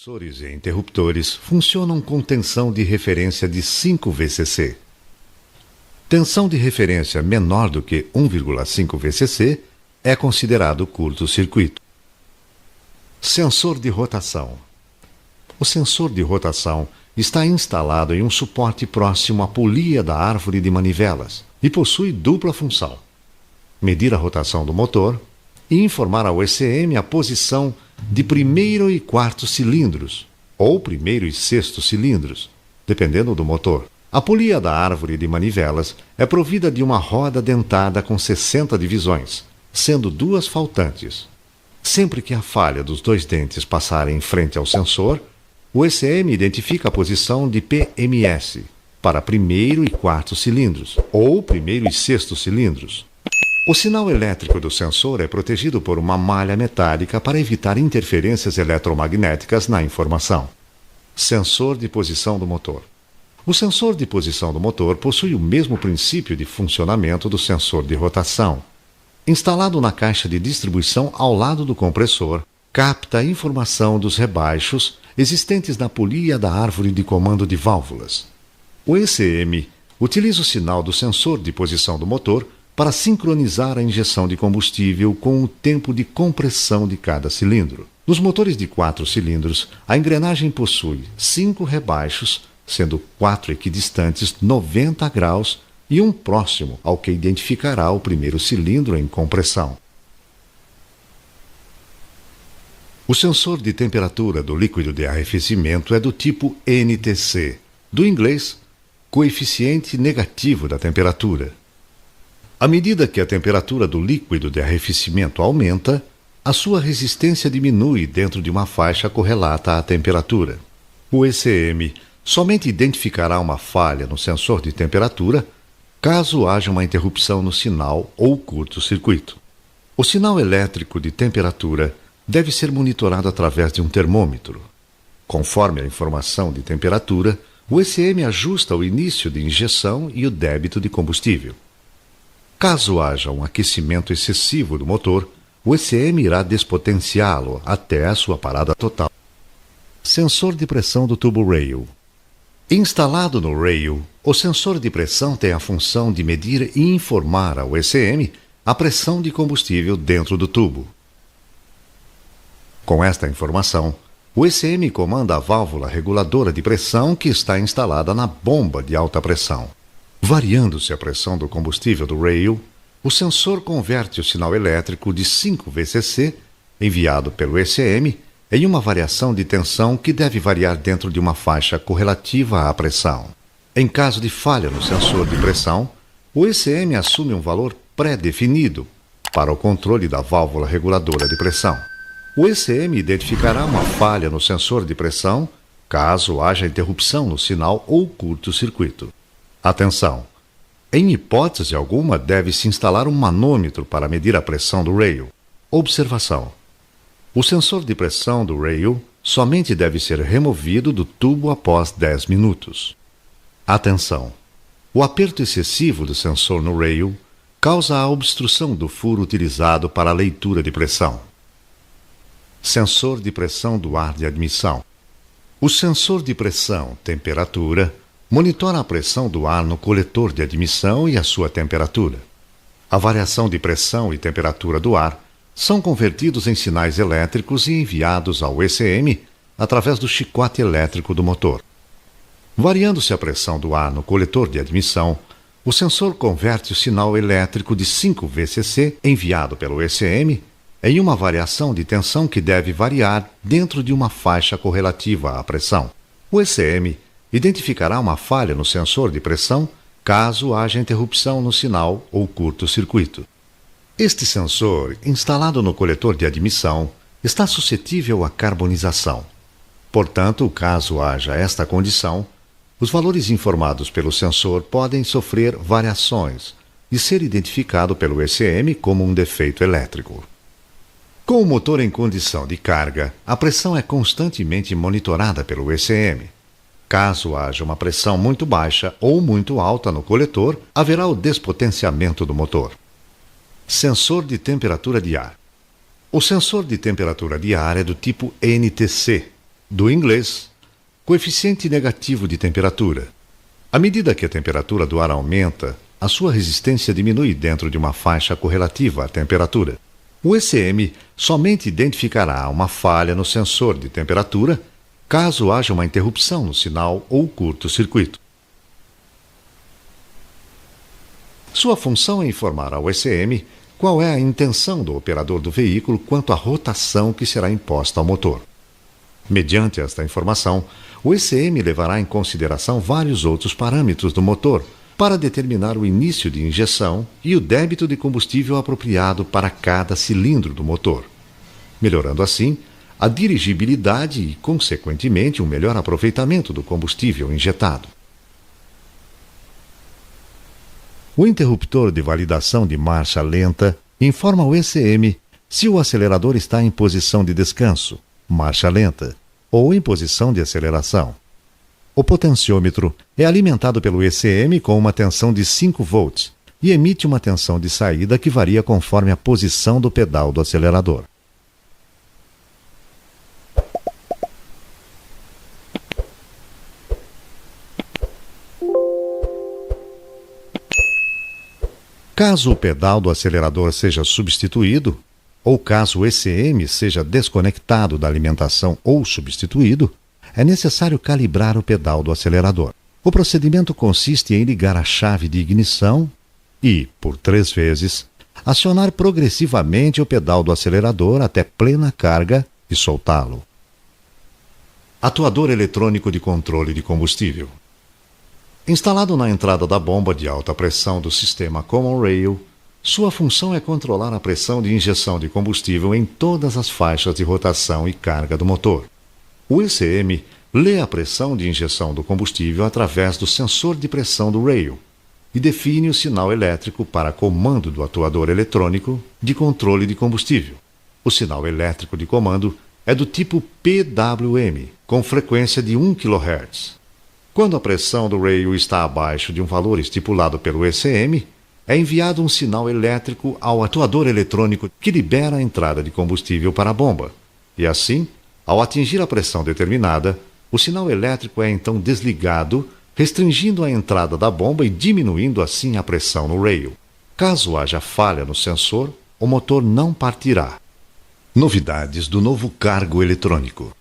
Sensores e interruptores funcionam com tensão de referência de 5 VCC. Tensão de referência menor do que 1,5 VCC é considerado curto-circuito. Sensor de rotação. O sensor de rotação está instalado em um suporte próximo à polia da árvore de manivelas e possui dupla função: medir a rotação do motor e informar ao ECM a posição de primeiro e quarto cilindros, ou primeiro e sexto cilindros, dependendo do motor. A polia da árvore de manivelas é provida de uma roda dentada com 60 divisões, sendo 2 faltantes. Sempre que a falha dos 2 dentes passarem em frente ao sensor, o ECM identifica a posição de PMS para primeiro e quarto cilindros, ou primeiro e sexto cilindros. O sinal elétrico do sensor é protegido por uma malha metálica para evitar interferências eletromagnéticas na informação. Sensor de posição do motor. O sensor de posição do motor possui o mesmo princípio de funcionamento do sensor de rotação. Instalado na caixa de distribuição ao lado do compressor, capta a informação dos rebaixos existentes na polia da árvore de comando de válvulas. O ECM utiliza o sinal do sensor de posição do motor para sincronizar a injeção de combustível com o tempo de compressão de cada cilindro. Nos motores de 4 cilindros, a engrenagem possui 5 rebaixos, sendo 4 equidistantes 90 graus e um próximo ao que identificará o primeiro cilindro em compressão. O sensor de temperatura do líquido de arrefecimento é do tipo NTC, do inglês coeficiente negativo da temperatura. À medida que a temperatura do líquido de arrefecimento aumenta, a sua resistência diminui dentro de uma faixa correlata à temperatura. O ECM somente identificará uma falha no sensor de temperatura caso haja uma interrupção no sinal ou curto-circuito. O sinal elétrico de temperatura deve ser monitorado através de um termômetro. Conforme a informação de temperatura, o ECM ajusta o início de injeção e o débito de combustível. Caso haja um aquecimento excessivo do motor, o ECM irá despotenciá-lo até a sua parada total. Sensor de pressão do tubo rail. Instalado no rail, o sensor de pressão tem a função de medir e informar ao ECM a pressão de combustível dentro do tubo. Com esta informação, o ECM comanda a válvula reguladora de pressão que está instalada na bomba de alta pressão. Variando-se a pressão do combustível do rail, o sensor converte o sinal elétrico de 5 VCC, enviado pelo ECM, em uma variação de tensão que deve variar dentro de uma faixa correlativa à pressão. Em caso de falha no sensor de pressão, o ECM assume um valor pré-definido para o controle da válvula reguladora de pressão. O ECM identificará uma falha no sensor de pressão caso haja interrupção no sinal ou curto-circuito. Atenção! Em hipótese alguma, deve-se instalar um manômetro para medir a pressão do rail. Observação: o sensor de pressão do rail somente deve ser removido do tubo após 10 minutos. Atenção! O aperto excessivo do sensor no rail causa a obstrução do furo utilizado para a leitura de pressão. Sensor de pressão do ar de admissão. O sensor de pressão, temperatura, monitora a pressão do ar no coletor de admissão e a sua temperatura. A variação de pressão e temperatura do ar são convertidos em sinais elétricos e enviados ao ECM através do chicote elétrico do motor. Variando-se a pressão do ar no coletor de admissão, o sensor converte o sinal elétrico de 5 VCC enviado pelo ECM em uma variação de tensão que deve variar dentro de uma faixa correlativa à pressão. O ECM identificará uma falha no sensor de pressão caso haja interrupção no sinal ou curto-circuito. Este sensor, instalado no coletor de admissão, está suscetível à carbonização. Portanto, caso haja esta condição, os valores informados pelo sensor podem sofrer variações e ser identificado pelo ECM como um defeito elétrico. Com o motor em condição de carga, a pressão é constantemente monitorada pelo ECM. Caso haja uma pressão muito baixa ou muito alta no coletor, haverá o despotenciamento do motor. Sensor de temperatura de ar. O sensor de temperatura de ar é do tipo NTC, Do inglês, coeficiente negativo de temperatura. À medida que a temperatura do ar aumenta, a sua resistência diminui dentro de uma faixa correlativa à temperatura. O ECM somente identificará uma falha no sensor de temperatura caso haja uma interrupção no sinal ou curto-circuito. Sua função é informar ao ECM qual é a intenção do operador do veículo quanto à rotação que será imposta ao motor. Mediante esta informação, o ECM levará em consideração vários outros parâmetros do motor para determinar o início de injeção e o débito de combustível apropriado para cada cilindro do motor, melhorando assim a dirigibilidade e, consequentemente, um melhor aproveitamento do combustível injetado. O interruptor de validação de marcha lenta informa ao ECM se o acelerador está em posição de descanso, marcha lenta, ou em posição de aceleração. O potenciômetro é alimentado pelo ECM com uma tensão de 5 volts e emite uma tensão de saída que varia conforme a posição do pedal do acelerador. Caso o pedal do acelerador seja substituído, ou caso o ECM seja desconectado da alimentação ou substituído, é necessário calibrar o pedal do acelerador. O procedimento consiste em ligar a chave de ignição e, por 3 vezes, acionar progressivamente o pedal do acelerador até plena carga e soltá-lo. Atuador eletrônico de controle de combustível. Instalado na entrada da bomba de alta pressão do sistema Common Rail, sua função é controlar a pressão de injeção de combustível em todas as faixas de rotação e carga do motor. O ECM lê a pressão de injeção do combustível através do sensor de pressão do rail e define o sinal elétrico para comando do atuador eletrônico de controle de combustível. O sinal elétrico de comando é do tipo PWM, com frequência de 1 kHz. Quando a pressão do rail está abaixo de um valor estipulado pelo ECM, é enviado um sinal elétrico ao atuador eletrônico que libera a entrada de combustível para a bomba. E assim, ao atingir a pressão determinada, o sinal elétrico é então desligado, restringindo a entrada da bomba e diminuindo assim a pressão no rail. Caso haja falha no sensor, o motor não partirá. Novidades do novo cargo eletrônico.